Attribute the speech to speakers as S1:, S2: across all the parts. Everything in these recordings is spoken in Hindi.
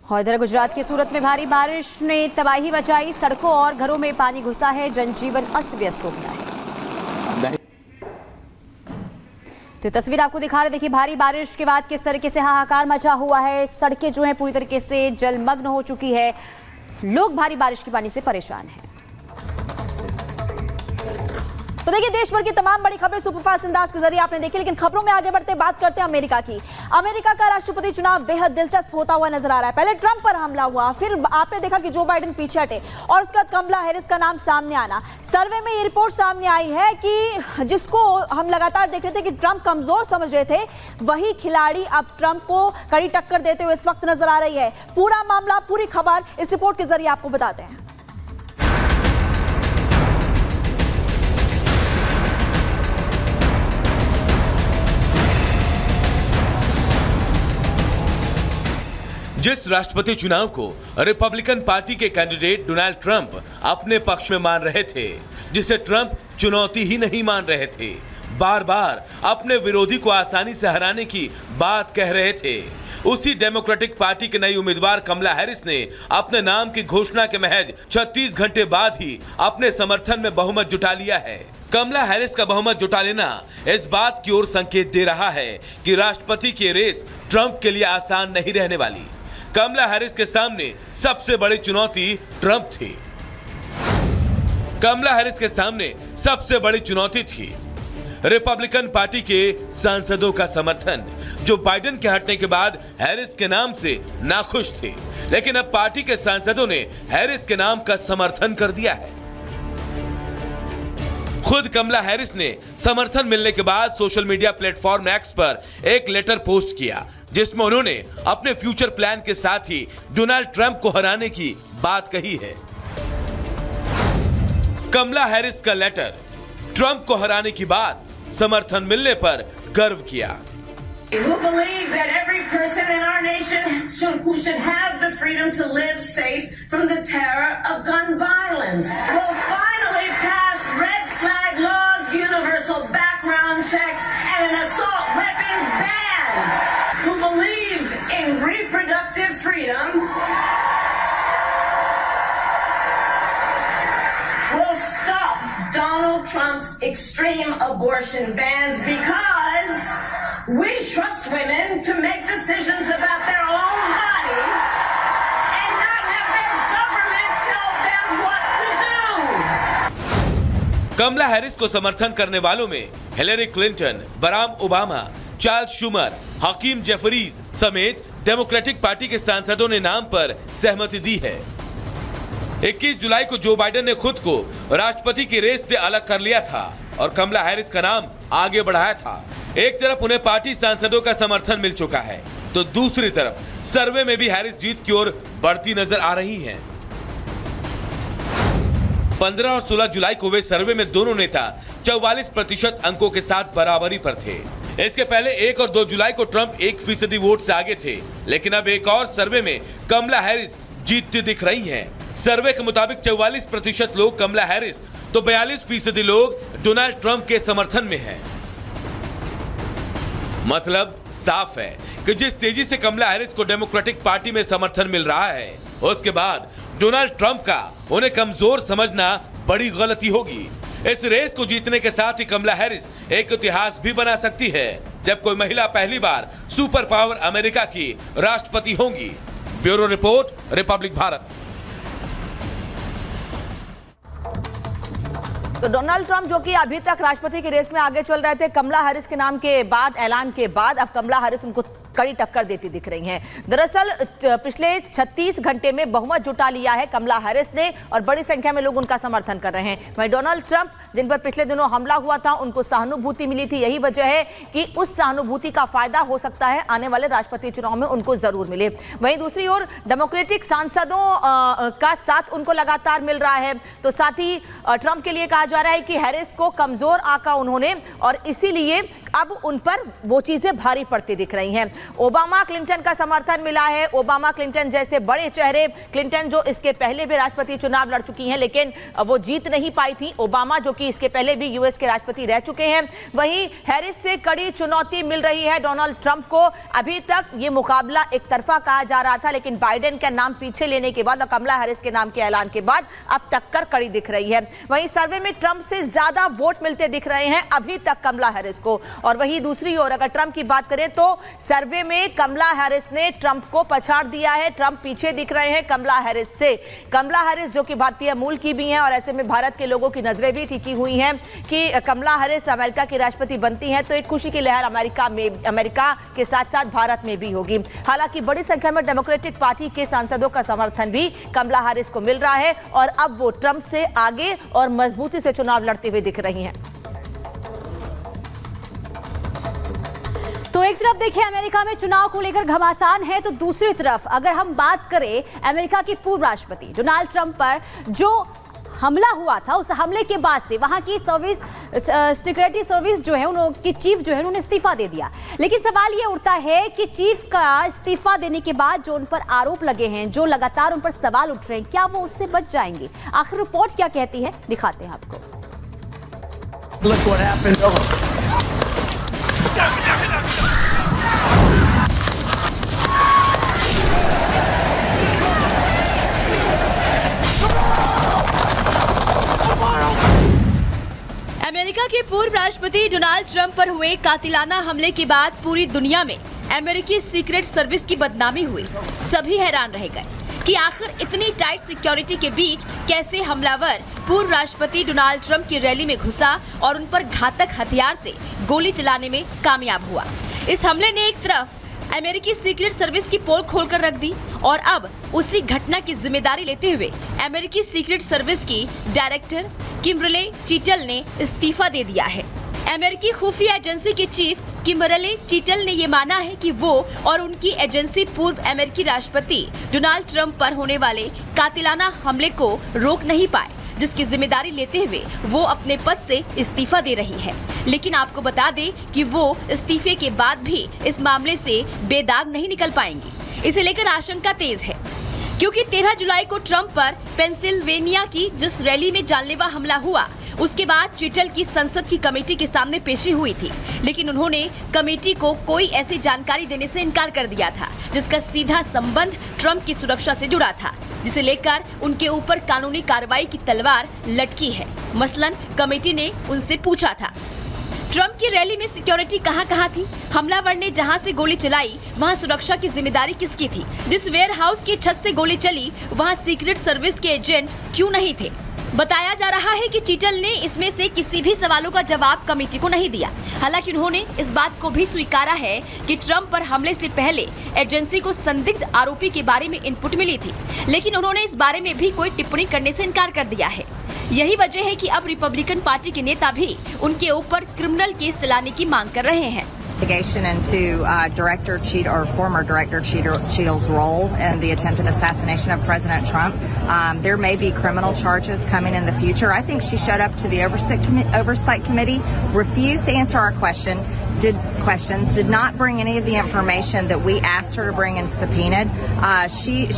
S1: और इधर गुजरात के सूरत में भारी बारिश ने तबाही मचाई। सड़कों और घरों में पानी घुसा है, जनजीवन अस्त व्यस्त हो गया है। तो तस्वीर आपको दिखा रहे, देखिए भारी बारिश के बाद किस तरीके से हाहाकार मचा हुआ है। सड़कें जो हैं पूरी तरीके से जलमग्न हो चुकी है। लोग भारी बारिश के पानी से परेशान हैं।
S2: तो देखिए, देश भर की तमाम बड़ी खबरें सुपरफास्ट अंदाज के जरिए आपने देखी, लेकिन खबरों में आगे बढ़ते बात करते हैं अमेरिका की। अमेरिका का राष्ट्रपति चुनाव बेहद दिलचस्प होता हुआ नजर आ रहा है। पहले ट्रंप पर हमला हुआ, फिर आपने देखा कि जो बाइडेन पीछे हटे और उसके बाद कमला हैरिस का नाम सामने आना। सर्वे में ये रिपोर्ट सामने आई है कि जिसको हम लगातार देख रहे थे कि ट्रंप कमजोर समझ रहे थे, वही खिलाड़ी अब ट्रंप को कड़ी टक्कर देते हुए इस वक्त नजर आ रही है। पूरा मामला, पूरी खबर इस रिपोर्ट के जरिए आपको बताते हैं।
S3: जिस राष्ट्रपति चुनाव को रिपब्लिकन पार्टी के कैंडिडेट डोनाल्ड ट्रंप अपने पक्ष में मान रहे थे, जिसे ट्रंप चुनौती ही नहीं मान रहे थे, बार बार अपने विरोधी को आसानी से हराने की बात कह रहे थे, उसी डेमोक्रेटिक पार्टी के नई उम्मीदवार कमला हैरिस ने अपने नाम की घोषणा के महज 36 घंटे बाद ही अपने समर्थन में बहुमत जुटा लिया है। कमला हैरिस का बहुमत जुटा लेना इस बात की ओर संकेत दे रहा है कि राष्ट्रपति की रेस ट्रंप के लिए आसान नहीं रहने वाली। कमला हैरिस के सामने सबसे बड़ी चुनौती ट्रंप थी। कमला हैरिस के सामने सबसे बड़ी चुनौती थी रिपब्लिकन पार्टी के सांसदों का समर्थन, जो बाइडेन के हटने के बाद हैरिस के नाम से नाखुश थे, लेकिन अब पार्टी के सांसदों ने हैरिस के नाम का समर्थन कर दिया है। खुद कमला हैरिस ने समर्थन मिलने के बाद सोशल मीडिया प्लेटफॉर्म एक्स पर एक लेटर पोस्ट किया, जिसमें उन्होंने अपने फ्यूचर प्लान के साथ ही डोनाल्ड ट्रंप को हराने की बात कही है। कमला हैरिस का लेटर, ट्रंप को हराने की बात, समर्थन मिलने पर गर्व किया।
S4: Who believe that every person in our nation should have the freedom to live safe from the terror of gun violence. Will finally pass red flag laws, universal background checks, and an assault weapons ban. Who believe in reproductive freedom will stop Donald Trump's extreme abortion bans because we trust women to make decisions about their own body and not have their government tell them what to do.
S3: Kamala Harris को समर्थन करने वालों में Hillary Clinton, Barack Obama, Charles Schumer, Hakeem Jeffries समेत डेमोक्रेटिक पार्टी के सांसदों ने नाम पर सहमति दी है। 21 जुलाई को जो बाइडेन ने खुद को राष्ट्रपति की रेस से अलग कर लिया था और कमला हैरिस का नाम आगे बढ़ाया था। एक तरफ उन्हें पार्टी सांसदों का समर्थन मिल चुका है, तो दूसरी तरफ सर्वे में भी हैरिस जीत की ओर बढ़ती नजर आ रही हैं। 15 और 16 जुलाई को हुए सर्वे में दोनों नेता 44% अंकों के साथ बराबरी पर थे। इसके पहले 1 और 2 जुलाई को ट्रंप 1% वोट से आगे थे, लेकिन अब एक और सर्वे में कमला हैरिस जीतती दिख रही हैं। सर्वे के मुताबिक 44% लोग कमला हैरिस तो 42% लोग डोनाल्ड ट्रंप के समर्थन में हैं। मतलब साफ है कि जिस तेजी से कमला हैरिस को डेमोक्रेटिक पार्टी में समर्थन मिल रहा है, उसके बाद डोनाल्ड ट्रंप का उन्हें कमजोर समझना बड़ी गलती होगी। इस रेस को जीतने के साथ ही कमला हैरिस एक इतिहास भी बना सकती है, जब कोई महिला पहली बार सुपर पावर अमेरिका की राष्ट्रपति होंगी। Bureau report, Republic Bharat.
S1: तो डोनाल्ड ट्रंप जो कि अभी तक राष्ट्रपति की रेस में आगे चल रहे थे, कमला हैरिस के नाम के बाद, ऐलान के बाद अब कमला हैरिस उनको कड़ी टक्कर देती दिख रही हैं। दरअसल पिछले 36 घंटे में बहुमत जुटा लिया है कमला हैरिस ने और बड़ी संख्या में लोग उनका समर्थन कर रहे हैं। वहीं डोनाल्ड ट्रंप, जिन पर पिछले दिनों हमला हुआ था, उनको सहानुभूति मिली थी। यही वजह है कि उस सहानुभूति का फायदा हो सकता है आने वाले राष्ट्रपति चुनाव में उनको जरूर मिले। वहीं दूसरी ओर डेमोक्रेटिक सांसदों का साथ उनको लगातार मिल रहा है। तो साथ ही ट्रंप के लिए कहा जा रहा है कि हैरिस को कमजोर आंका उन्होंने और इसीलिए अब उन पर वो चीजें भारी पड़ती दिख रही हैं। ओबामा क्लिंटन का समर्थन मिला है। ओबामा क्लिंटन जैसे बड़े चेहरे, क्लिंटन जो इसके पहले भी राष्ट्रपति चुनाव लड़ चुकी हैं लेकिन वो जीत नहीं पाई थी। ओबामा जो कि इसके पहले भी यूएस के राष्ट्रपति रह चुके हैं। वहीं हैरिस से कड़ी चुनौती मिल रही है डोनाल्ड ट्रंप को। अभी तक ये मुकाबला एक तरफा कहा जा रहा था लेकिन बाइडेन का नाम पीछे लेने के बाद और कमला हैरिस के नाम के ऐलान के बाद अब टक्कर कड़ी दिख रही है। वहीं सर्वे में ट्रंप से ज्यादा वोट मिलते दिख रहे हैं अभी तक कमला हैरिस को। और वहीं दूसरी ओर अगर ट्रंप की बात करें तो सर्वे में कमला हैरिस ने ट्रंप को पछाड़ दिया है। ट्रंप पीछे दिख रहे हैं कमला हैरिस से। कमला हैरिस जो कि भारतीय मूल की भी हैं और ऐसे में भारत के लोगों की नजरें भी टिकी हुई हैं कि कमला हैरिस अमेरिका की राष्ट्रपति बनती हैं तो एक खुशी की लहर अमेरिका के साथ साथ भारत में भी होगी। हालांकि बड़ी संख्या में डेमोक्रेटिक पार्टी के सांसदों का समर्थन भी कमला हैरिस को मिल रहा है और अब वो ट्रंप से आगे और मजबूती से चुनाव लड़ते हुए दिख रही हैं।
S2: तो एक तरफ देखिए अमेरिका में चुनाव को लेकर घमासान है तो दूसरी तरफ अगर हम बात करें अमेरिका की पूर्व राष्ट्रपति डोनाल्ड ट्रंप पर जो हमला हुआ था, उस हमले के बाद से वहां की सिक्योरिटी सर्विस जो है उनकी चीफ जो है उन्होंने इस्तीफा दे दिया। लेकिन सवाल ये उठता है कि चीफ का इस्तीफा देने के बाद जो उन पर आरोप लगे हैं, जो लगातार उन पर सवाल उठ रहे हैं, क्या वो उससे बच जाएंगे? आखिर रिपोर्ट क्या कहती है, दिखाते हैं आपको।
S5: Look what happened.
S6: अमेरिका के पूर्व राष्ट्रपति डोनाल्ड ट्रंप पर हुए कातिलाना हमले के बाद पूरी दुनिया में अमेरिकी सीक्रेट सर्विस की बदनामी हुई। सभी हैरान रह गए कि आखिर इतनी टाइट सिक्योरिटी के बीच कैसे हमलावर पूर्व राष्ट्रपति डोनाल्ड ट्रंप की रैली में घुसा और उन पर घातक हथियार से गोली चलाने में कामयाब हुआ। इस हमले ने एक तरफ अमेरिकी सीक्रेट सर्विस की पोल खोलकर रख दी और अब उसी घटना की जिम्मेदारी लेते हुए अमेरिकी सीक्रेट सर्विस की डायरेक्टर किम्बर्ले चीटल ने इस्तीफा दे दिया है। अमेरिकी खुफिया एजेंसी के चीफ किम्बर्ले चीटल ने ये माना है कि वो और उनकी एजेंसी पूर्व अमेरिकी राष्ट्रपति डोनाल्ड ट्रंप पर होने वाले कातिलाना हमले को रोक नहीं पाए, जिसकी जिम्मेदारी लेते हुए वो अपने पद से इस्तीफा दे रही है। लेकिन आपको बता दें कि वो इस्तीफे के बाद भी इस मामले से बेदाग नहीं निकल पाएंगी। इसे लेकर आशंका तेज है क्योंकि 13 जुलाई को ट्रंप पर पेंसिल्वेनिया की जिस रैली में जानलेवा हमला हुआ उसके बाद चीटल की संसद की कमेटी के सामने पेशी हुई थी, लेकिन उन्होंने कमेटी को कोई ऐसी जानकारी देने से इनकार कर दिया था जिसका सीधा संबंध ट्रंप की सुरक्षा से जुड़ा था, जिसे लेकर उनके ऊपर कानूनी कार्रवाई की तलवार लटकी है। मसलन कमेटी ने उनसे पूछा था ट्रंप की रैली में सिक्योरिटी कहां थी, हमलावर ने जहां से गोली चलाई वहां सुरक्षा की जिम्मेदारी किसकी थी, जिस वेयर हाउस की छत से गोली चली वहां सीक्रेट सर्विस के एजेंट क्यों नहीं थे। बताया जा रहा है कि चीटल ने इसमें से किसी भी सवालों का जवाब कमेटी को नहीं दिया। हालांकि उन्होंने इस बात को भी स्वीकारा है कि ट्रंप पर हमले से पहले एजेंसी को संदिग्ध आरोपी के बारे में इनपुट मिली थी, लेकिन उन्होंने इस बारे में भी कोई टिप्पणी करने से इनकार कर दिया है। यही वजह है कि अब रिपब्लिकन पार्टी के नेता भी उनके ऊपर क्रिमिनल केस चलाने की मांग कर रहे हैं।
S7: Investigation into Director Cheadle or former Director Cheadle's role in the attempted assassination of President Trump. There may be criminal charges coming in the future. I think she showed up to the oversight committee, refused to answer our questions, did not bring any of the information that we asked her to bring and subpoenaed.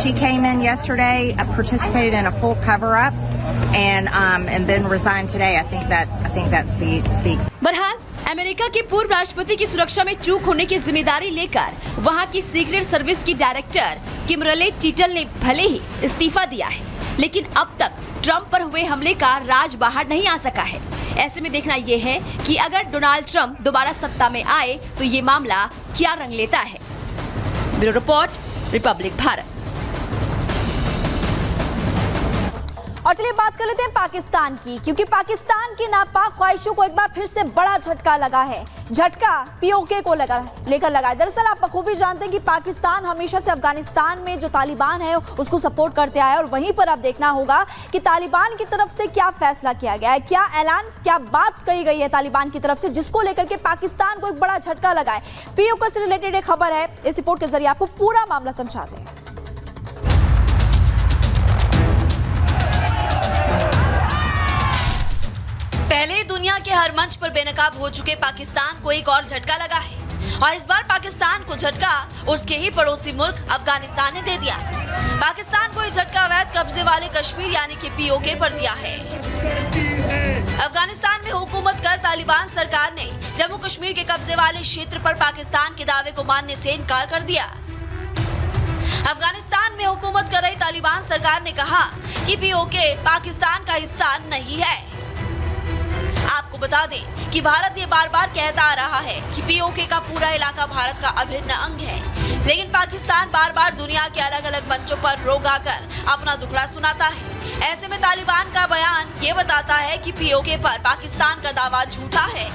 S7: She came in yesterday, participated in a full cover-up, and then resigned today. I think that speaks.
S6: बहरहाल अमेरिका के पूर्व राष्ट्रपति की सुरक्षा में चूक होने की जिम्मेदारी लेकर वहां की सीक्रेट सर्विस की डायरेक्टर किम्बर्ले चीटल ने भले ही इस्तीफा दिया है, लेकिन अब तक ट्रंप पर हुए हमले का राज बाहर नहीं आ सका है। ऐसे में देखना यह है कि अगर डोनाल्ड ट्रंप दोबारा सत्ता में आए तो ये मामला क्या रंग लेता है। Bureau report, Republic Bharat.
S2: और चलिए बात कर लेते हैं पाकिस्तान की, क्योंकि पाकिस्तान की नापाक ख्वाहिशों को एक बार फिर से बड़ा झटका लगा है। झटका पीओके को लेकर लगा है। दरअसल आप बखूबी जानते हैं कि पाकिस्तान हमेशा से अफगानिस्तान में जो तालिबान है उसको सपोर्ट करते आया है और वहीं पर अब देखना होगा कि तालिबान की तरफ से क्या फैसला किया गया है, क्या ऐलान, क्या बात कही गई है तालिबान की तरफ से, जिसको लेकर के पाकिस्तान को एक बड़ा झटका लगा है। पीओके से रिलेटेड एक खबर है, इस रिपोर्ट के जरिए आपको पूरा मामला समझाते हैं।
S8: पहले ही दुनिया के हर मंच पर बेनकाब हो चुके पाकिस्तान को एक और झटका लगा है और इस बार पाकिस्तान को झटका उसके ही पड़ोसी मुल्क अफगानिस्तान ने दे दिया। पाकिस्तान को इस झटका अवैध कब्जे वाले कश्मीर यानी कि पीओके पर दिया है। अफगानिस्तान में हुकूमत कर तालिबान सरकार ने जम्मू कश्मीर के कब्जे वाले क्षेत्र पर पाकिस्तान के दावे को मानने से इनकार कर दिया। अफगानिस्तान में हुकूमत कर रही तालिबान सरकार ने कहा कि पीओके पाकिस्तान का हिस्सा नहीं है। आपको बता दें कि भारत ये बार बार कहता आ रहा है कि पीओके का पूरा इलाका भारत का अभिन्न अंग है, लेकिन पाकिस्तान बार बार दुनिया के अलग अलग मंचों पर रोग आकर अपना दुखड़ा सुनाता है। ऐसे में तालिबान का बयान ये बताता है कि पीओके पर पाकिस्तान का दावा झूठा है।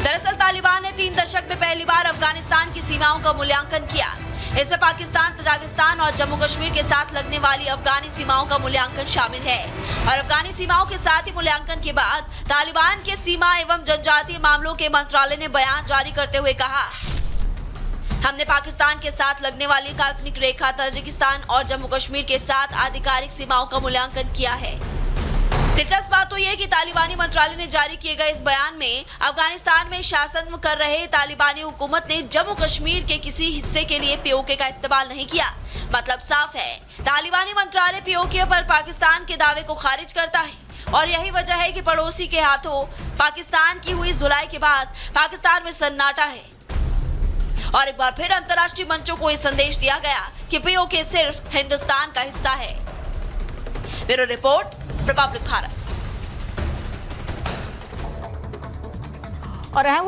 S8: दरअसल तालिबान ने 3 दशक में पहली बार अफगानिस्तान की सीमाओं का मूल्यांकन किया। इसमें पाकिस्तान, तजाकिस्तान और जम्मू कश्मीर के साथ लगने वाली अफगानी सीमाओं का मूल्यांकन शामिल है और अफगानी सीमाओं के साथ ही मूल्यांकन के बाद तालिबान के सीमा एवं जनजातीय मामलों के मंत्रालय ने बयान जारी करते हुए कहा, हमने पाकिस्तान के साथ लगने वाली काल्पनिक रेखा तजाकिस्तान और जम्मू कश्मीर के साथ आधिकारिक सीमाओं का मूल्यांकन किया है। दिलचस्प बात तो यह कि तालिबानी मंत्रालय ने जारी किए गए इस बयान में अफगानिस्तान में शासन कर रहे तालिबानी हुकूमत ने जम्मू कश्मीर के किसी हिस्से के लिए पीओके का इस्तेमाल नहीं किया। मतलब साफ है, तालिबानी मंत्रालय पीओके पर पाकिस्तान के दावे को खारिज करता है और यही वजह है कि पड़ोसी के हाथों पाकिस्तान की हुई इस धुलाई के बाद पाकिस्तान में सन्नाटा है और एक बार फिर अंतर्राष्ट्रीय मंचों को यह संदेश दिया गया कि पीओके सिर्फ हिंदुस्तान का हिस्सा है। Bureau report, Republic Bharat.
S1: और अहम